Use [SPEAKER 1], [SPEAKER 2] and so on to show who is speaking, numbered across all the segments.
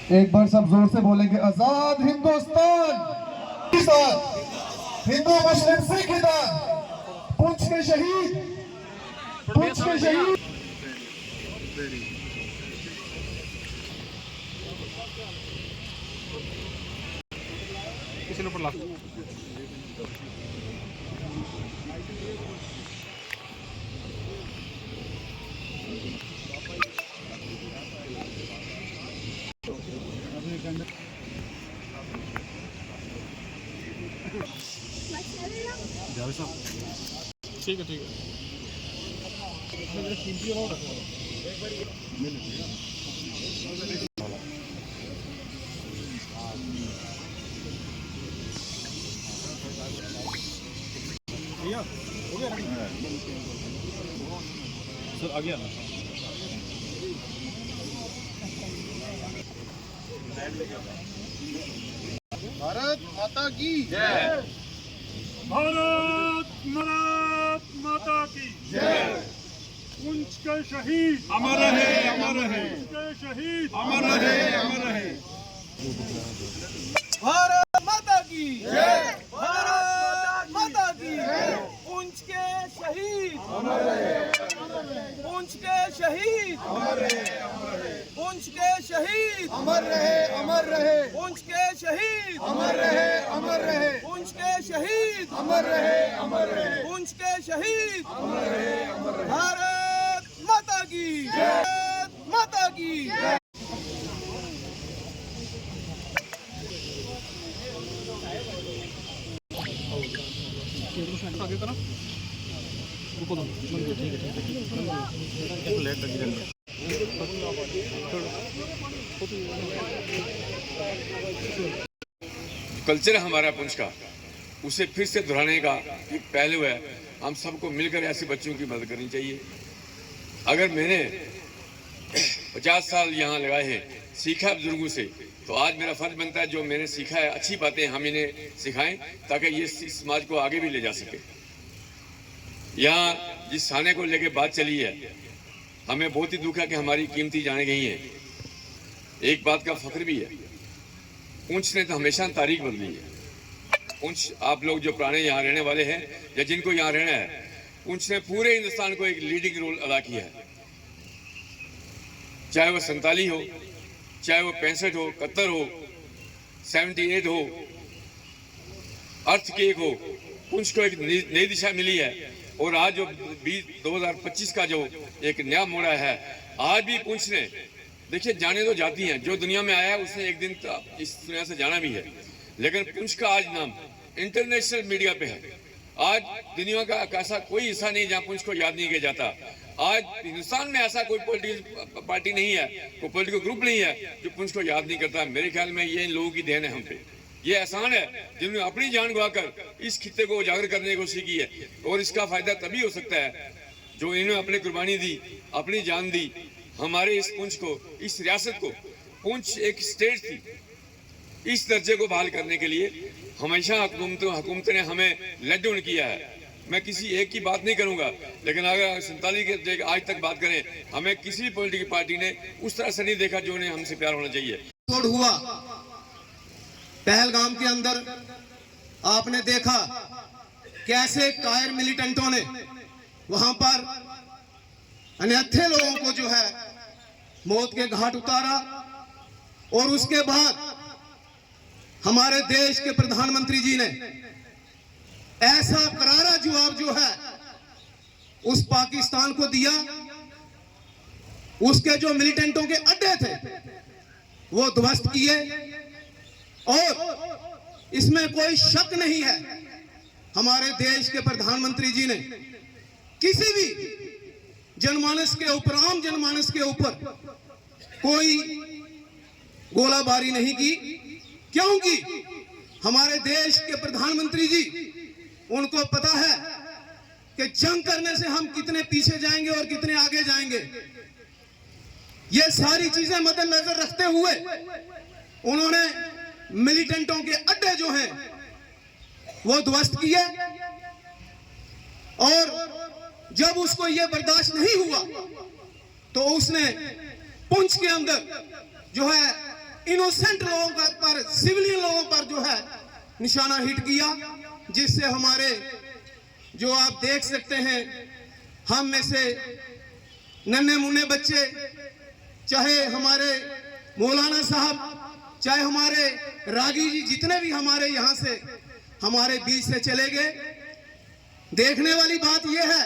[SPEAKER 1] एक बार सब जोर से बोलेंगे, आजाद हिंदुस्तान, हिंदू मुस्लिम सिख इदान, पुंछ के शहीद, पुंछ के शहीद।
[SPEAKER 2] किसी ने पढ़ा ठीक है ठीक है। हो गया सर, आ गया ना।
[SPEAKER 1] भारत माता की
[SPEAKER 3] जय। भारत माता की जय। पुंछ के शहीद अमर रहे, अमर रहे। पुंछ के शहीद अमर रहे, अमर रहे।
[SPEAKER 4] भारत माता की जय। भारत माता की जय। पुंछ के शहीद अमर रहे, पुंछ के शहीद अमर रहे, पुंछ के शहीद
[SPEAKER 1] अमर रहे, अमर रहे,
[SPEAKER 4] पुंछ के शहीद
[SPEAKER 1] अमर रहे, अमर रहे,
[SPEAKER 4] पुंछ के शहीद
[SPEAKER 1] अमर रहे, अमर रहे,
[SPEAKER 4] पुंछ के शहीद
[SPEAKER 1] अमर रहे, अमर रहे।
[SPEAKER 4] भारत माता की जय। माता की जय।
[SPEAKER 2] आगे करो, रुको दो, ठीक है ठीक है। लेट लगी रहती है।
[SPEAKER 5] कल्चर हमारा पुंछ का, उसे फिर से दोहराने का एक पहलू है। हम सबको मिलकर ऐसे बच्चों की मदद करनी चाहिए। अगर मैंने 50 साल यहाँ लगाए हैं, सीखा बुजुर्गों से, तो आज मेरा फर्ज बनता है जो मैंने सीखा है, अच्छी बातें हम इन्हें सिखाएं ताकि ये समाज को आगे भी ले जा सके। यहाँ जिस थाने को लेकर बात चली है, हमें बहुत ही दुख है कि हमारी कीमती जाने गई हैं। एक बात का फख्र भी है, पुंछ ने तो हमेशा तारीख बदली है। पुंछ, आप लोग जो पुराने यहाँ रहने वाले हैं या जिनको यहाँ रहना है, पुंछ ने पूरे हिंदुस्तान को एक लीडिंग रोल अदा किया है। चाहे वो 47 हो, चाहे वो 65 हो, 71 हो, 78 हो, अर्थ केक हो, पुंछ को एक नई दिशा मिली है। और आज जो 2025 का जो एक नया मोड़ा है, आज भी पुंछ ने, देखिए जाने तो जाती हैं, जो दुनिया में आया है उसने एक दिन इस दुनिया से जाना भी है, लेकिन पुंछ का आज नाम इंटरनेशनल मीडिया पे है। आज दुनिया का ऐसा कोई हिस्सा नहीं जहां पुंछ को याद नहीं किया जाता। आज हिंदुस्तान में ऐसा कोई पॉलिटिकल पार्टी नहीं है, कोई पॉलिटिकल ग्रुप नहीं है जो पुंछ को याद नहीं करता। मेरे ख्याल में ये इन लोगों की देन है हम पे, ये एहसान है जिन्होंने अपनी जान गवाकर इस खित्ते को उजागर करने की कोशिश की है। और इसका फायदा तभी हो सकता है जो इन्होंने अपनी कुर्बानी दी, अपनी जान दी हमारे इस पुंछ को, इस रियासत को। पुंछ एक स्टेट थी, इस दर्जे को बहाल करने के लिए हमेशा हुकूमत ने हमें लेट डाउन किया है। मैं किसी एक की बात नहीं करूंगा, लेकिन अगर 47 के आज तक बात करें, हमें किसी भी पॉलिटिकल पार्टी ने उस तरह से नहीं देखा जो उन्हें हमसे प्यार होना चाहिए।
[SPEAKER 4] तोड़ हुआ पहलगाम के अंदर, आपने देखा कैसे कायर मिलिटेंटों ने वहां पर अनैथे लोगों को जो है मौत के घाट उतारा। और उसके बाद हमारे देश के प्रधानमंत्री जी ने ऐसा करारा जवाब जो है उस पाकिस्तान को दिया। उसके जो मिलिटेंटों के अड्डे थे वो ध्वस्त किए। और इसमें कोई शक नहीं है, हमारे देश के प्रधानमंत्री जी ने किसी भी जनमानस के ऊपर, आम जनमानस के ऊपर कोई गोलाबारी नहीं की, क्योंकि हमारे देश के प्रधानमंत्री जी, उनको पता है कि जंग करने से हम कितने पीछे जाएंगे और कितने आगे जाएंगे। ये सारी चीजें मद्देनजर रखते हुए उन्होंने मिलिटेंटों के अड्डे जो हैं वो ध्वस्त किए। और जब उसको ये बर्दाश्त नहीं हुआ तो उसने पुंछ के अंदर जो है इनोसेंट लोगों पर, सिविलियन लोगों पर जो है निशाना हिट किया, जिससे हमारे जो आप देख सकते हैं हम में से नन्हे मुन्ने बच्चे, चाहे हमारे मौलाना साहब, चाहे हमारे रागी जी, जितने भी हमारे यहाँ से हमारे बीच से चले गए। देखने वाली बात यह है,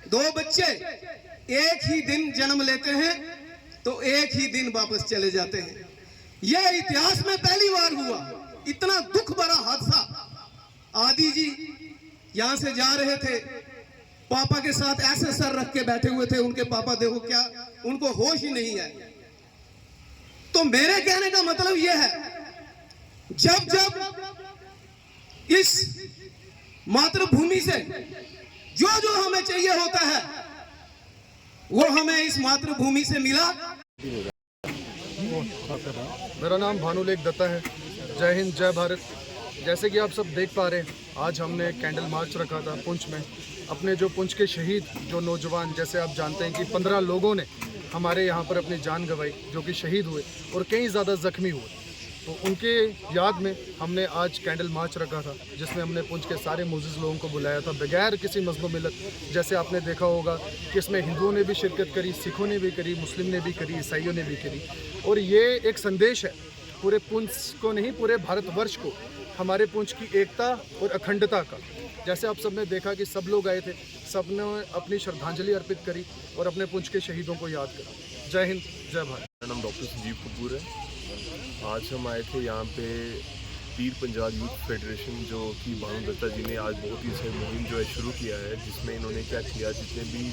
[SPEAKER 4] 2 बच्चे एक ही दिन जन्म लेते हैं तो एक ही दिन वापस चले जाते हैं। यह इतिहास में पहली बार हुआ। इतना दुख भरा हादसा। आदि जी यहां से जा रहे थे, पापा के साथ ऐसे सर रख के बैठे हुए थे। उनके पापा देखो क्या, उनको होश ही नहीं है। तो मेरे कहने का मतलब यह है, जब जब इस मातृभूमि से जो जो हमें चाहिए होता है वो हमें इस मातृभूमि से मिला।
[SPEAKER 6] मेरा नाम भानुलेख दत्ता है। जय हिंद, जय भारत। जैसे कि आप सब देख पा रहे हैं, आज हमने कैंडल मार्च रखा था पुंछ में। अपने जो पुंछ के शहीद जो नौजवान, जैसे आप जानते हैं कि 15 लोगों ने हमारे यहाँ पर अपनी जान गंवाई, जो कि शहीद हुए और कई ज़्यादा ज़ख्मी हुए। तो उनके याद में हमने आज कैंडल मार्च रखा था, जिसमें हमने पुंछ के सारे मुअज़्ज़िज़ लोगों को बुलाया था, बगैर किसी मज़हब मिलत। जैसे आपने देखा होगा कि इसमें हिंदुओं ने भी शिरकत करी, सिखों ने भी करी, मुस्लिम ने भी करी, ईसाइयों ने भी करी। और ये एक संदेश है पूरे पुंछ को नहीं, पूरे भारतवर्ष को, हमारे पुंछ की एकता और अखंडता का। जैसे आप सब ने देखा कि सब लोग आए थे, सब ने अपनी श्रद्धांजलि अर्पित करी और अपने पुंछ के शहीदों को याद करा। जय हिंद, जय भारत।
[SPEAKER 2] मेरा नाम डॉक्टर संजीव कपूर है। आज हम आए थे यहाँ पे पीर पंजाब यूथ फेडरेशन, जो कि भानु दत्ता जी ने आज बहुत ही सही मुहिम जो है शुरू किया है, जिसमें इन्होंने क्या किया, जितने भी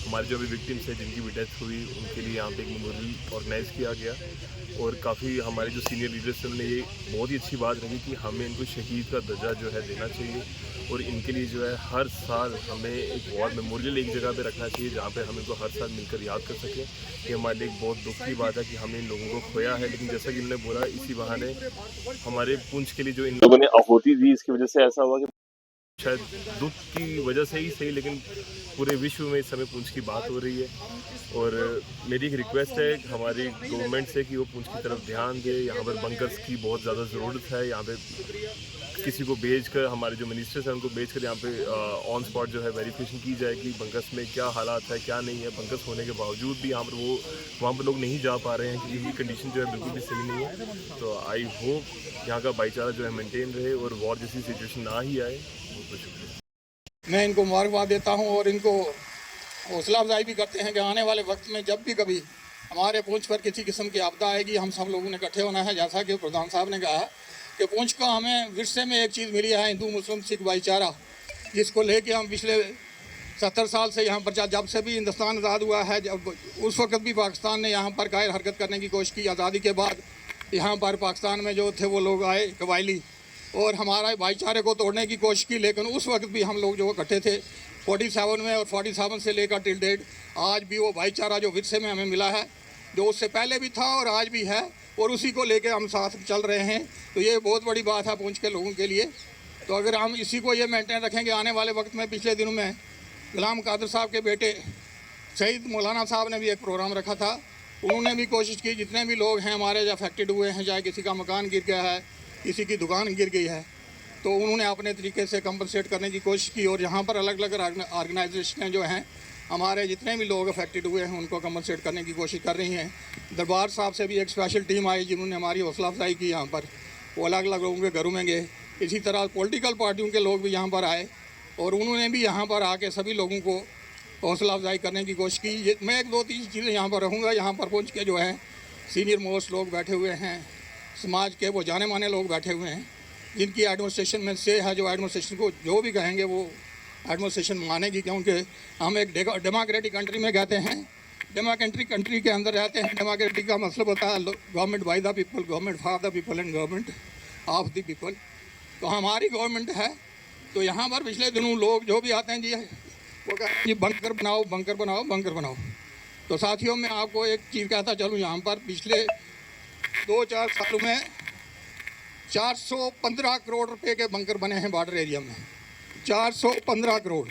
[SPEAKER 2] हमारे जो अभी विक्टिम्स हैं जिनकी भी डेथ हुई, उनके लिए यहाँ पे एक मेमोरियल ऑर्गेनाइज़ किया गया। और काफ़ी हमारे जो सीनियर लीडर्स हैं उन्होंने ये बहुत ही अच्छी बात रखी कि हमें इनको शहीद का दर्जा जो है देना चाहिए और इनके लिए जो है हर साल हमें एक वॉर मेमोरियल एक जगह पे रखना चाहिए, जहाँ पे हम इनको हर साल मिलकर याद कर सकें। ये हमारे लिए एक बहुत दुख की बात है कि हमने इन लोगों को खोया है, लेकिन जैसा कि इन्होंने बोला, इसी बहाने हमारे पुंछ के लिए जो इन लोगों ने आहुति दी, इसकी वजह से ऐसा हुआ कि शायद दुख की वजह से ही सही, लेकिन पूरे विश्व में इस समय पुंछ की बात हो रही है। और मेरी एक रिक्वेस्ट है हमारी गवर्नमेंट से कि वो पुंछ की तरफ ध्यान दे। यहाँ पर बंकर्स की बहुत ज़्यादा ज़रूरत है। यहाँ पे किसी को भेजकर, हमारे जो मिनिस्टर्स हैं उनको भेजकर यहाँ पे ऑन स्पॉट जो है वेरिफिकेशन की जाए कि बंकर्स में क्या हालात है, क्या नहीं है। बंकर्स होने के बावजूद भी वहाँ पर लोग नहीं जा पा रहे हैं, क्योंकि इनकी कंडीशन जो है बिल्कुल भी सही नहीं है। तो आई होप यहाँ का भाईचारा जो है मेंटेन रहे और वॉर जैसी सिचुएशन ना ही आए। बहुत बहुत शुक्रिया।
[SPEAKER 7] मैं इनको मुबारकबाद देता हूँ और इनको हौसला अफजाई भी करते हैं कि आने वाले वक्त में जब भी कभी हमारे पुंछ पर किसी किस्म की आपदा आएगी, हम सब लोगों ने इकट्ठे होना है। जैसा कि प्रधान साहब ने कहा कि पुंछ को हमें विरसे में एक चीज़ मिली है, हिंदू मुस्लिम सिख भाईचारा, जिसको लेके हम पिछले 70 साल से यहाँ पर, जब से भी हिंदुस्तान आज़ाद हुआ है, जब उस वक्त भी पाकिस्तान ने यहाँ पर कायर हरकत करने की कोशिश की। आज़ादी के बाद यहाँ पर पाकिस्तान में जो थे वो लोग आए कबायली और हमारा भाईचारे को तोड़ने की कोशिश की, लेकिन उस वक्त भी हम लोग जो इकट्ठे थे 47 में, और 47 से लेकर टिल डेट आज भी वो भाईचारा जो विरसे में हमें मिला है, जो उससे पहले भी था और आज भी है, और उसी को लेके हम साथ चल रहे हैं। तो ये बहुत बड़ी बात है पुंछ के लोगों के लिए। तो अगर हम इसी को ये मेंटेन रखेंगे आने वाले वक्त में, पिछले दिनों में गुलाम कादिर साहब के बेटे शहीद मौलाना साहब ने भी एक प्रोग्राम रखा था। उन्होंने भी कोशिश की, जितने भी लोग हैं हमारे जो अफेक्टेड हुए हैं, चाहे किसी का मकान गिर गया है, किसी की दुकान गिर गई है, तो उन्होंने अपने तरीके से कंपनसेट करने की कोशिश की। और यहाँ पर अलग अलग ऑर्गेनाइजेशनें जो हैं, हमारे जितने भी लोग अफेक्टेड हुए हैं उनको कंपनसेट करने की कोशिश कर रही हैं। दरबार साहब से भी एक स्पेशल टीम आई जिन्होंने हमारी हौसला अफजाई की। यहाँ पर वो अलग अलग लोगों के घरों में गए। इसी तरह पॉलिटिकल पार्टियों के लोग भी यहाँ पर आए और उन्होंने भी यहाँ पर आके सभी लोगों को हौसला अफजाई करने की कोशिश की। मैं एक दो तीन चीज़ें यहाँ पर रहूँगा। यहाँ पर पहुँच के जो है सीनियर मोस्ट लोग बैठे हुए हैं, समाज के वो जाने माने लोग बैठे हुए हैं, जिनकी एडमिनिस्ट्रेशन में से है, जो एडमिनिस्ट्रेशन को जो भी कहेंगे वो एडमिनिस्ट्रेशन मानेगी, क्योंकि हम एक डेमोक्रेटिक कंट्री में कहते हैं, डेमोक्रेटिक कंट्री के अंदर रहते हैं। डेमोक्रेटिक का मतलब होता है government by the people, government for the people and government of the people. तो हमारी गवर्नमेंट है। तो यहाँ पर पिछले दिनों लोग जो भी आते हैं जी, वो कहते हैं जी बंकर बनाओ, बंकर बनाओ, बंकर बनाओ। तो साथियों, मैं आपको एक चीज़ कहता चलूँ, यहाँ पर पिछले 2-4 सालों में 415 करोड़ रुपए के बंकर बने हैं बॉर्डर एरिया में। 415 करोड़।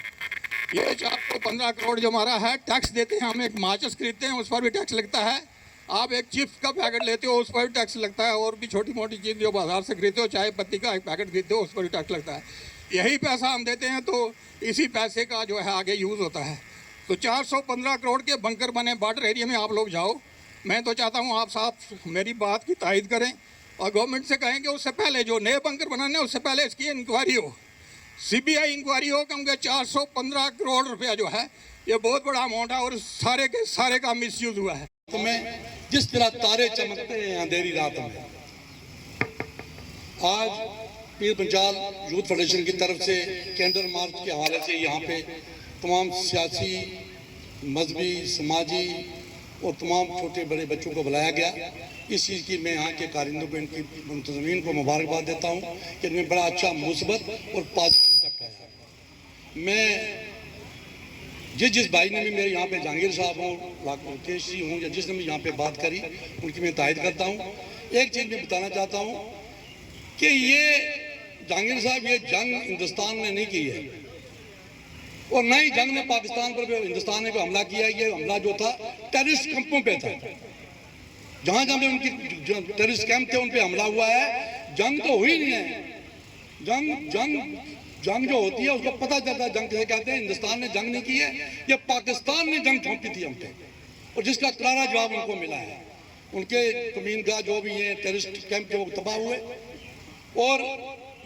[SPEAKER 7] ये 415 करोड़ जो हमारा है, टैक्स देते हैं हम, एक माचिस खरीदते हैं उस पर भी टैक्स लगता है, आप एक चिप्स का पैकेट लेते हो उस पर भी टैक्स लगता है, और भी छोटी मोटी चीज़ जो बाजार से खरीदते हो, चाय पत्ती का एक पैकेट खरीदते हो उस पर भी टैक्स लगता है। यही पैसा हम देते हैं तो इसी पैसे का जो है आगे यूज़ होता है। तो 415 करोड़ के बंकर बने बॉर्डर एरिया में, आप लोग जाओ। मैं तो चाहता हूँ आप साहब मेरी बात की तायद करें और गवर्नमेंट से कहें कि उससे पहले जो नए बंकर बनाने उससे पहले इसकी इंक्वायरी हो, सीबीआई इंक्वायरी हो। क्योंकि 415 करोड़ रुपया जो है ये बहुत बड़ा अमाउंट है और सारे के सारे का मिसयूज हुआ है।
[SPEAKER 8] तो मैं जिस तरह तारे चमकते हैं अंधेरी रात में, आज पीर पंजाल यूथ फेडरेशन की तरफ से कैंडल मार्च के हवाले से यहाँ पे तमाम सियासी, मजहबी, समाजी और तमाम छोटे बड़े बच्चों को बुलाया गया। इस चीज़ की मैं यहाँ के कारिंदों को, इनकी मुंतज़मीन को मुबारकबाद देता हूँ कि इनमें बड़ा अच्छा मुस्बत और पॉजिटिव स्टेप है। मैं जिस भाई ने भी मेरे यहाँ पे जहांगीर साहब हों, राकेश जी हों, या जिसने भी यहाँ पे बात करी उनकी मैं तायद करता हूँ। एक चीज़ मैं बताना चाहता हूँ कि ये जहांगीर साहब ये जंग हिंदुस्तान ने नहीं की है और न ही जंग ने पाकिस्तान पर हिंदुस्तान ने कोई हमला किया। ये हमला जो था टेररिस्ट कैंपों पे था, जहाँ जहाँ पे उनकी टेररिस्ट कैंप थे उन पे हमला हुआ है। जंग तो हुई नहीं है। जंग जो होती है उसको पता चलता है जंग किसे कहते हैं। हिंदुस्तान ने जंग नहीं की है, ये पाकिस्तान ने जंग थोपी थी हम पे, और जिसका करारा जवाब उनको मिला है। उनके कमीनगाह जो भी हैं टेररिस्ट कैंप के वो तबाह हुए, और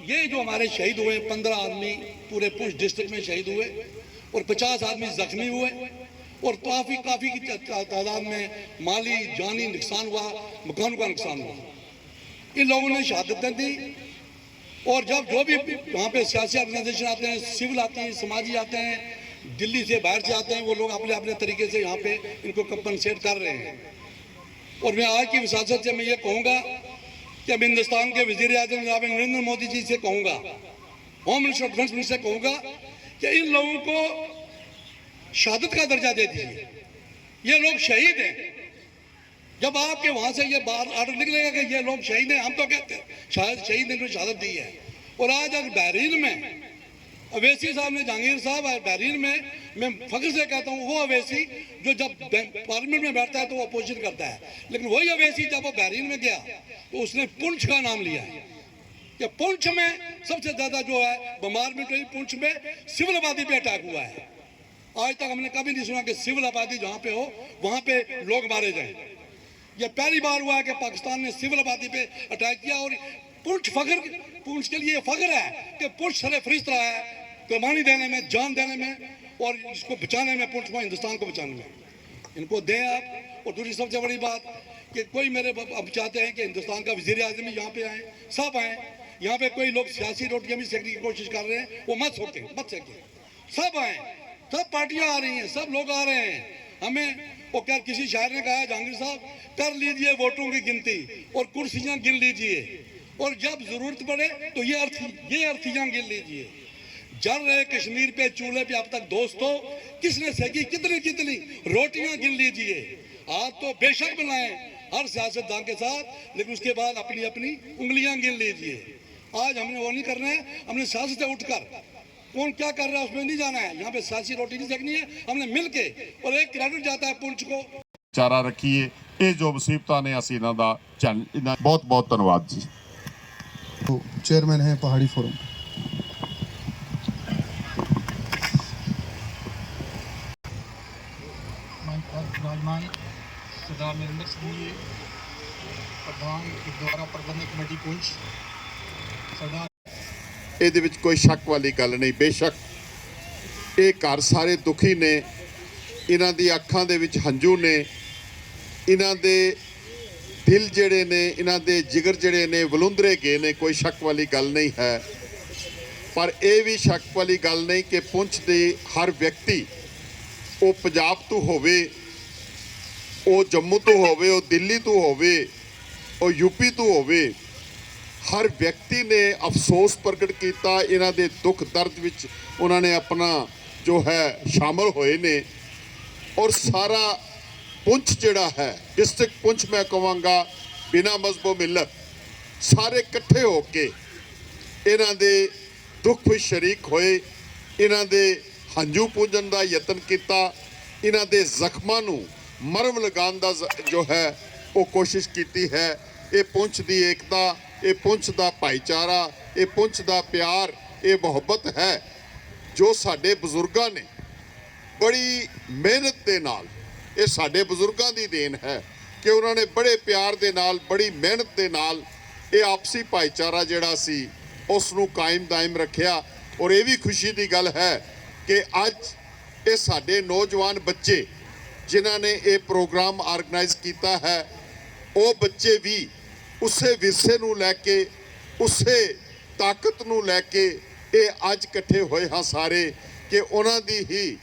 [SPEAKER 8] ये जो हमारे शहीद हुए 15 आदमी पूरे पुंछ डिस्ट्रिक्ट में शहीद हुए और 50 आदमी जख्मी हुए और काफ़ी की तादाद में माली जानी नुकसान हुआ, मकानों का नुकसान हुआ। इन लोगों ने शहादतें दी, और जब जो भी वहाँ पे सियासी ऑर्गेनाइजेशन आते हैं, सिविल आते हैं, समाजी आते हैं, दिल्ली से बाहर से आते हैं, वो लोग अपने अपने तरीके से यहाँ पे इनको कंपनसेट कर रहे हैं। और मैं आज की विसासत से मैं ये कहूँगा कि अब हिंदुस्तान के वज़ीर आज़म जनाब नरेंद्र मोदी जी से कहूँगा, होम मिनिस्टर डिफेंस मिनिस्टर से कहूँगा कि इन लोगों को शहादत का दर्जा दे दीजिए। ये लोग शहीद हैं। जब आपके वहाँ से ये बाहर आर्डर निकलेगा कि ये लोग शहीद हैं, हम तो कहते हैं शायद शहीद ने शहादत दी है। और आज अगर बहरीन में अवैसी साहब ने, जहांगीर साहब बहरीन में, मैं फख्र से कहता हूँ वो अवैसी जो जब पार्लियामेंट में बैठता है तो वो अपोजिशन करता है, लेकिन वही अवैसी जब वो बहरीन में गया तो उसने पुंछ का नाम लिया है कि पुंछ में सबसे ज़्यादा जो है बमार में तो पुंछ में सिविल आबादी पे अटैक हुआ है। आज तक हमने कभी नहीं सुना कि सिविल आबादी जहाँ पे हो वहाँ पे लोग मारे जाए। यह पहली बार हुआ है कि पाकिस्तान ने सिविल आबादी पे अटैक किया। और पुंछ के लिए फख्र है कि पुंछ सरे फरिश्त रहा है कुर्बानी देने में, जान देने में और इसको बचाने में, पुंछ को, हिंदुस्तान को बचाने में। इनको दें आप। और दूसरी सबसे बड़ी बात कि कोई मेरे अब चाहते हैं कि हिंदुस्तान का वज़ीर आज़म भी यहाँ पे आए, सब आए। यहाँ पे कोई लोग सियासी रोटियाँ भी सेकने की कोशिश कर रहे हैं, वो मत सेकें, सब आए, सब पार्टियाँ आ रही हैं, सब लोग आ रहे हैं। हमें वो क्या किसी शायर ने कहा, जहांगीर साहब, कर लीजिए वोटों की गिनती और कुर्सियाँ गिन लीजिए, और जब जरूरत पड़े तो ये अर्थियाँ गिन लीजिए। जल रहे कश्मीर पे चूल्हे पे अब तक दोस्तों किसने सेकी कितनी रोटियां गिन लीजिए। आज तो बेशक बनाए हर सियासतदान के साथ, लेकिन उसके बाद अपनी अपनी उंगलियां गिन लीजिए। आज हमने वो नहीं करना है। हमने सियासत से उठकर कौन क्या कर रहा है उसमें नहीं जाना है। यहाँ पे सियासी रोटी नहीं सेकनी है। हमने मिल के, और एक क्रेडिट जाता है पुंछ को।
[SPEAKER 9] चारा रखिए ये जो मुसीबत ने असी इन्हां दा बहुत बहुत धन्यवाद जी।
[SPEAKER 6] तो चेयरमैन है पहाड़ी फोरम।
[SPEAKER 7] विराजमान सरदार नरेंद्र सिंह जी, प्रधान गुरुद्वारा प्रबंधक कमेटी पुंछ। सरदार
[SPEAKER 9] ਇਹਦੇ ਵਿੱਚ ਕੋਈ ਸ਼ੱਕ ਵਾਲੀ ਗੱਲ ਨਹੀਂ। ਬੇਸ਼ੱਕ ਇਹ ਘਰ ਸਾਰੇ ਦੁਖੀ ਨੇ, ਇਹਨਾਂ ਦੀ ਅੱਖਾਂ ਦੇ ਵਿੱਚ ਹੰਝੂ ਨੇ, ਇਹਨਾਂ ਦੇ ਦਿਲ ਜਿਹੜੇ ਨੇ, ਇਹਨਾਂ ਦੇ ਜਿਗਰ ਜਿਹੜੇ ਨੇ ਵਲੁੰਦਰੇ ਗਏ ਨੇ, ਕੋਈ ਸ਼ੱਕ ਵਾਲੀ ਗੱਲ ਨਹੀਂ ਹੈ। ਪਰ ਇਹ ਵੀ ਸ਼ੱਕ ਵਾਲੀ ਗੱਲ ਨਹੀਂ ਕਿ ਪੁੰਛ ਦੇ ਹਰ ਵਿਅਕਤੀ, ਉਹ ਪੰਜਾਬ ਤੋਂ ਹੋਵੇ, ਉਹ ਜੰਮੂ ਤੋਂ ਹੋਵੇ, ਉਹ ਦਿੱਲੀ ਤੋਂ ਹੋਵੇ, ਉਹ यूपी ਤੋਂ ਹੋਵੇ, हर व्यक्ति ने अफसोस प्रगट किया। इन्हां दे दुख दर्द विच उन्होंने अपना जो है शामिल होए ने। और सारा पुंछ जिहड़ा है, डिस्ट्रिक्ट पुंछ मैं कहांगा बिना मजहबो मिलत, सारे इकट्ठे होके इन्हां दे दुख विच शरीक होए, इन्हां दे हंझू पूंजण दा यतन किया, इन्हां दे जख्मां नूं मरहम लगाउण दा जो है ਉਹ ਕੋਸ਼ਿਸ਼ ਕੀਤੀ ਹੈ। ਇਹ ਪੁੰਛ ਦੀ ਏਕਤਾ, ਇਹ ਪੁੰਛ ਦਾ ਭਾਈਚਾਰਾ, ਇਹ ਪੁੰਛ ਦਾ ਪਿਆਰ, ਇਹ ਮੁਹੱਬਤ ਹੈ ਜੋ ਸਾਡੇ ਬਜ਼ੁਰਗਾਂ ਨੇ ਬੜੀ ਮਿਹਨਤ ਦੇ ਨਾਲ, ਇਹ ਸਾਡੇ ਬਜ਼ੁਰਗਾਂ ਦੀ ਦੇਣ ਹੈ ਕਿ ਉਹਨਾਂ ਨੇ ਬੜੇ ਪਿਆਰ ਦੇ ਨਾਲ, ਬੜੀ ਮਿਹਨਤ ਦੇ ਨਾਲ ਇਹ ਆਪਸੀ ਭਾਈਚਾਰਾ ਜਿਹੜਾ ਸੀ ਉਸ ਨੂੰ ਕਾਇਮ ਦਾਇਮ ਰੱਖਿਆ। ਔਰ ਇਹ ਵੀ ਖੁਸ਼ੀ ਦੀ ਗੱਲ ਹੈ ਕਿ ਅੱਜ ਇਹ ਸਾਡੇ ਨੌਜਵਾਨ ਬੱਚੇ ਜਿਨ੍ਹਾਂ ਨੇ ਇਹ ਪ੍ਰੋਗਰਾਮ ਆਰਗੇਨਾਈਜ਼ ਕੀਤਾ ਹੈ, ਉਹ ਬੱਚੇ ਵੀ ਉਸੇ ਵਿਰਸੇ ਨੂੰ ਲੈ ਕੇ, ਉਸੇ ਤਾਕਤ ਨੂੰ ਲੈ ਕੇ ਇਹ ਅੱਜ ਇਕੱਠੇ ਹੋਏ ਹਾਂ ਸਾਰੇ ਕਿ ਉਹਨਾਂ ਦੀ ਹੀ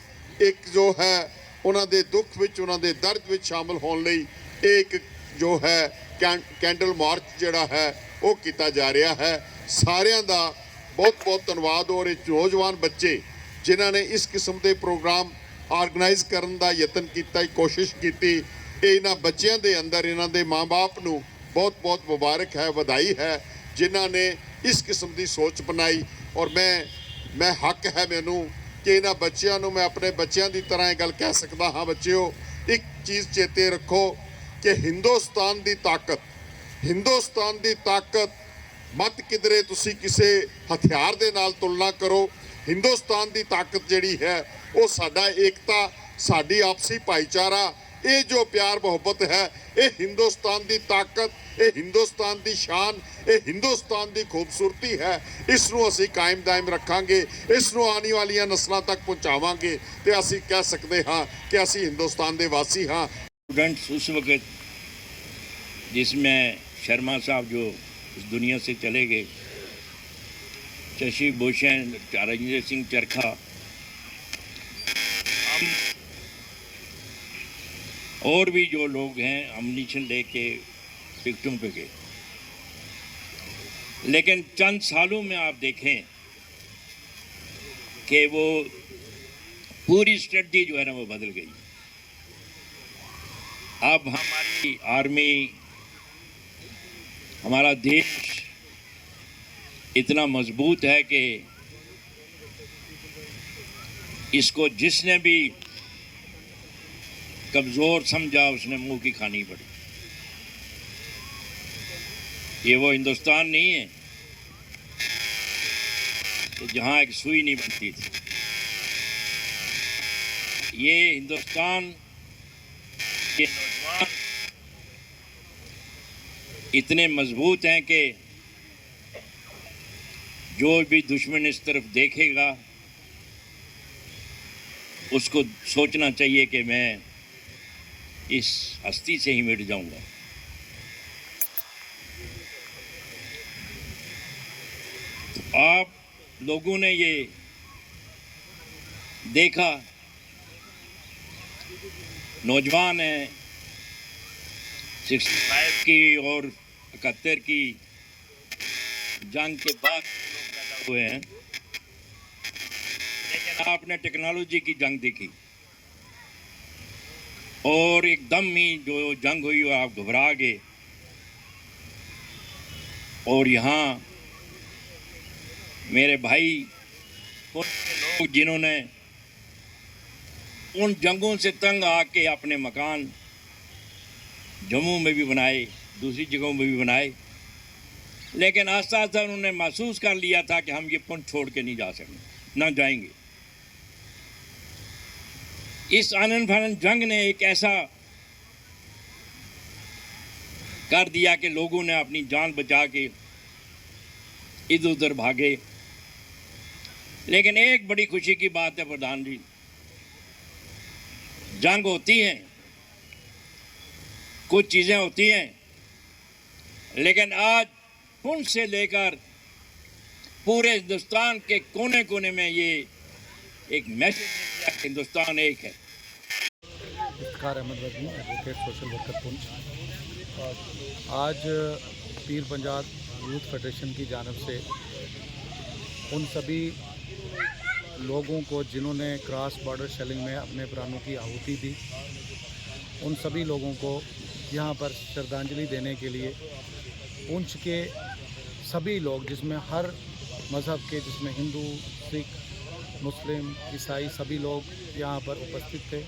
[SPEAKER 9] ਇੱਕ ਜੋ ਹੈ ਉਹਨਾਂ ਦੇ ਦੁੱਖ ਵਿੱਚ, ਉਹਨਾਂ ਦੇ ਦਰਦ ਵਿੱਚ ਸ਼ਾਮਲ ਹੋਣ ਲਈ ਇਹ ਇੱਕ ਜੋ ਹੈ ਕੈਂਡਲ ਮਾਰਚ ਜਿਹੜਾ ਹੈ ਉਹ ਕੀਤਾ ਜਾ ਰਿਹਾ ਹੈ। ਸਾਰਿਆਂ ਦਾ ਬਹੁਤ ਬਹੁਤ ਧੰਨਵਾਦ। ਔਰ ਇਹ ਨੌਜਵਾਨ ਬੱਚੇ ਜਿਨ੍ਹਾਂ ਨੇ ਇਸ ਕਿਸਮ ਦੇ ਪ੍ਰੋਗਰਾਮ ਆਰਗੇਨਾਈਜ਼ ਕਰਨ ਦਾ ਯਤਨ ਕੀਤਾ, ਕੋਸ਼ਿਸ਼ ਕੀਤੀ, ਇਹ ਇਹਨਾਂ ਬੱਚਿਆਂ ਦੇ ਅੰਦਰ, ਇਹਨਾਂ ਦੇ ਮਾਂ-ਬਾਪ ਨੂੰ ਬਹੁਤ ਬਹੁਤ ਮੁਬਾਰਕ ਹੈ, ਵਧਾਈ ਹੈ ਜਿਨ੍ਹਾਂ ਨੇ ਇਸ ਕਿਸਮ ਦੀ ਸੋਚ ਬਣਾਈ। ਔਰ ਮੈਂ ਹੱਕ ਹੈ ਮੈਨੂੰ ਕਿ ਇਹਨਾਂ ਬੱਚਿਆਂ ਨੂੰ ਮੈਂ ਆਪਣੇ ਬੱਚਿਆਂ ਦੀ ਤਰ੍ਹਾਂ ਇਹ ਗੱਲ ਕਹਿ ਸਕਦਾ ਹਾਂ, ਬੱਚਿਓ ਇੱਕ ਚੀਜ਼ ਚੇਤੇ ਰੱਖੋ ਕਿ ਹਿੰਦੁਸਤਾਨ ਦੀ ਤਾਕਤ ਮਤ ਕਿਧਰੇ ਤੁਸੀਂ ਕਿਸੇ ਹਥਿਆਰ ਦੇ ਨਾਲ ਤੁਲਨਾ ਕਰੋ। ਹਿੰਦੁਸਤਾਨ ਦੀ ਤਾਕਤ ਜਿਹੜੀ ਹੈ ਉਹ ਸਾਡਾ ਏਕਤਾ, ਸਾਡੀ ਆਪਸੀ ਭਾਈਚਾਰਾ, ਇਹ ਜੋ ਪਿਆਰ ਮੁਹੱਬਤ ਹੈ, ਇਹ ਹਿੰਦੁਸਤਾਨ ਦੀ ਤਾਕਤ, ਇਹ ਹਿੰਦੁਸਤਾਨ ਦੀ ਸ਼ਾਨ, ਇਹ ਹਿੰਦੁਸਤਾਨ ਦੀ ਖੂਬਸੂਰਤੀ ਹੈ। ਇਸ ਨੂੰ ਅਸੀਂ ਕਾਇਮ ਦਾਇਮ ਰੱਖਾਂਗੇ, ਇਸ ਨੂੰ ਆਉਣ ਵਾਲੀਆਂ ਨਸਲਾਂ ਤੱਕ पहुंचावांगे ਤੇ ਅਸੀਂ ਕਹਿ ਸਕਦੇ ਹਾਂ ਕਿ ਅਸੀਂ ਹਿੰਦੁਸਤਾਨ ਦੇ ਵਾਸੀ ਹਾਂ।
[SPEAKER 10] स्टूडेंट्स उस वक़्त जिसमें शर्मा साहब जो इस दुनिया से चले गए, शशि भूषण, राजेंद्र सिंह चरखा, हम और भी जो लोग हैं अम्निशन लेके टिकटों पे गए। लेकिन चंद सालों में आप देखें कि वो पूरी स्ट्रेटजी जो है ना वो बदल गई। अब हमारी आर्मी, हमारा देश इतना मजबूत है कि इसको जिसने भी कमज़ोर समझा उसने मुंह की खानी पड़ी। ये वो हिंदुस्तान नहीं है कि जहाँ एक सुई नहीं बनती थी। ये हिंदुस्तान के नौजवान इतने मजबूत हैं कि जो भी दुश्मन इस तरफ देखेगा उसको सोचना चाहिए कि मैं इस हस्ती से ही मिट जाऊंगा। तो आप लोगों ने ये देखा, नौजवान हैं 65 की और 71 की जंग के बाद लोग पैदा हुए हैं, लेकिन आपने टेक्नोलॉजी की जंग देखी और एकदम ही जो जंग हुई वो आप घबरा गए। और यहाँ मेरे भाई लोग जिन्होंने उन जंगों से तंग आके अपने मकान जम्मू में भी बनाए, दूसरी जगहों में भी बनाए, लेकिन आस्ता आस्ता उन्होंने महसूस कर लिया था कि हम ये पुंछ छोड़ के नहीं जा सकते, ना जाएंगे। इस आनंद फानंद जंग ने एक ऐसा कर दिया कि लोगों ने अपनी जान बचा के इधर उधर भागे। लेकिन एक बड़ी खुशी की बात है प्रधान जी, जंग होती है, कुछ चीज़ें होती हैं, लेकिन आज पुंछ से लेकर पूरे हिंदुस्तान के कोने कोने में ये एक मैसेज, हिंदुस्तान एक है।
[SPEAKER 6] Iftikhar Ahmad Wazni, advocate, social worker Poonch. आज पीर पंजाब यूथ फेडरेशन की जानिब से उन सभी लोगों को जिन्होंने क्रॉस बॉर्डर शेलिंग में अपने प्राणों की आहुति दी, उन सभी लोगों को यहाँ पर श्रद्धांजलि देने के लिए पुंछ के सभी लोग, जिसमें हर मज़हब के, जिसमें हिंदू, सिख, मुस्लिम, ईसाई सभी लोग यहाँ पर उपस्थित थे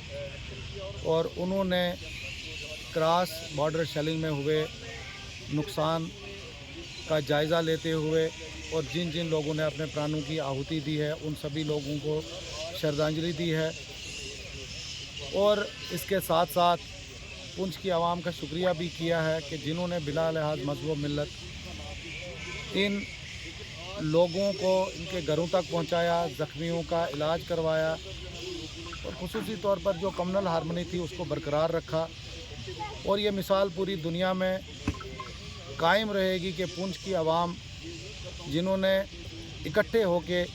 [SPEAKER 6] और उन्होंने क्रॉस बॉर्डर शेलिंग में हुए नुकसान का जायज़ा लेते हुए और जिन जिन लोगों ने अपने प्राणों की आहुति दी है उन सभी लोगों को श्रद्धांजलि दी है। और इसके साथ साथ पुंछ की आवाम का शुक्रिया भी किया है कि जिन्होंने बिला लिहाज मज़हब व मिल्लत इन लोगों को इनके घरों तक पहुंचाया, ज़ख्मियों का इलाज करवाया और ख़ुसूसी तौर पर जो कम्युनल हारमनी थी उसको बरकरार रखा। और ये मिसाल पूरी दुनिया में कायम रहेगी कि पुंछ की आवाम जिन्होंने इकट्ठे होकर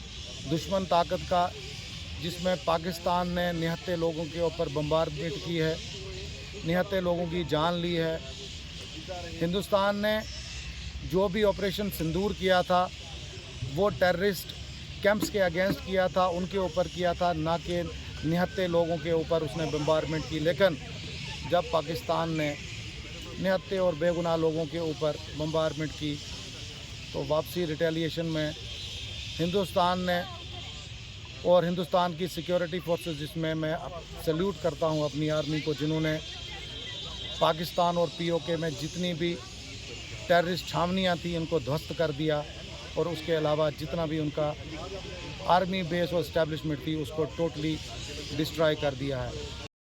[SPEAKER 6] दुश्मन ताकत का, जिसमें पाकिस्तान ने निहत्ते लोगों के ऊपर बम्बारमेंट की है, निहत्ते लोगों की जान ली है, हिंदुस्तान ने जो भी ऑपरेशन सिंदूर किया था वो टेररिस्ट कैंप्स के अगेंस्ट किया था, उनके ऊपर किया था, ना कि निहत्ते लोगों के ऊपर उसने बम्बारमेंट की। लेकिन जब पाकिस्तान ने निहत्ते और बेगुनाह लोगों के ऊपर बम्बारमेंट की तो वापसी रिटेलिएशन में हिंदुस्तान ने और हिंदुस्तान की सिक्योरिटी फोर्सेस, जिसमें मैं सल्यूट करता हूं अपनी आर्मी को, जिन्होंने पाकिस्तान और पीओके में जितनी भी टेररिस्ट छावनियां थी उनको ध्वस्त कर दिया और उसके अलावा जितना भी उनका आर्मी बेस और इस्टेब्लिशमेंट थी उसको टोटली डिस्ट्रॉय कर दिया है।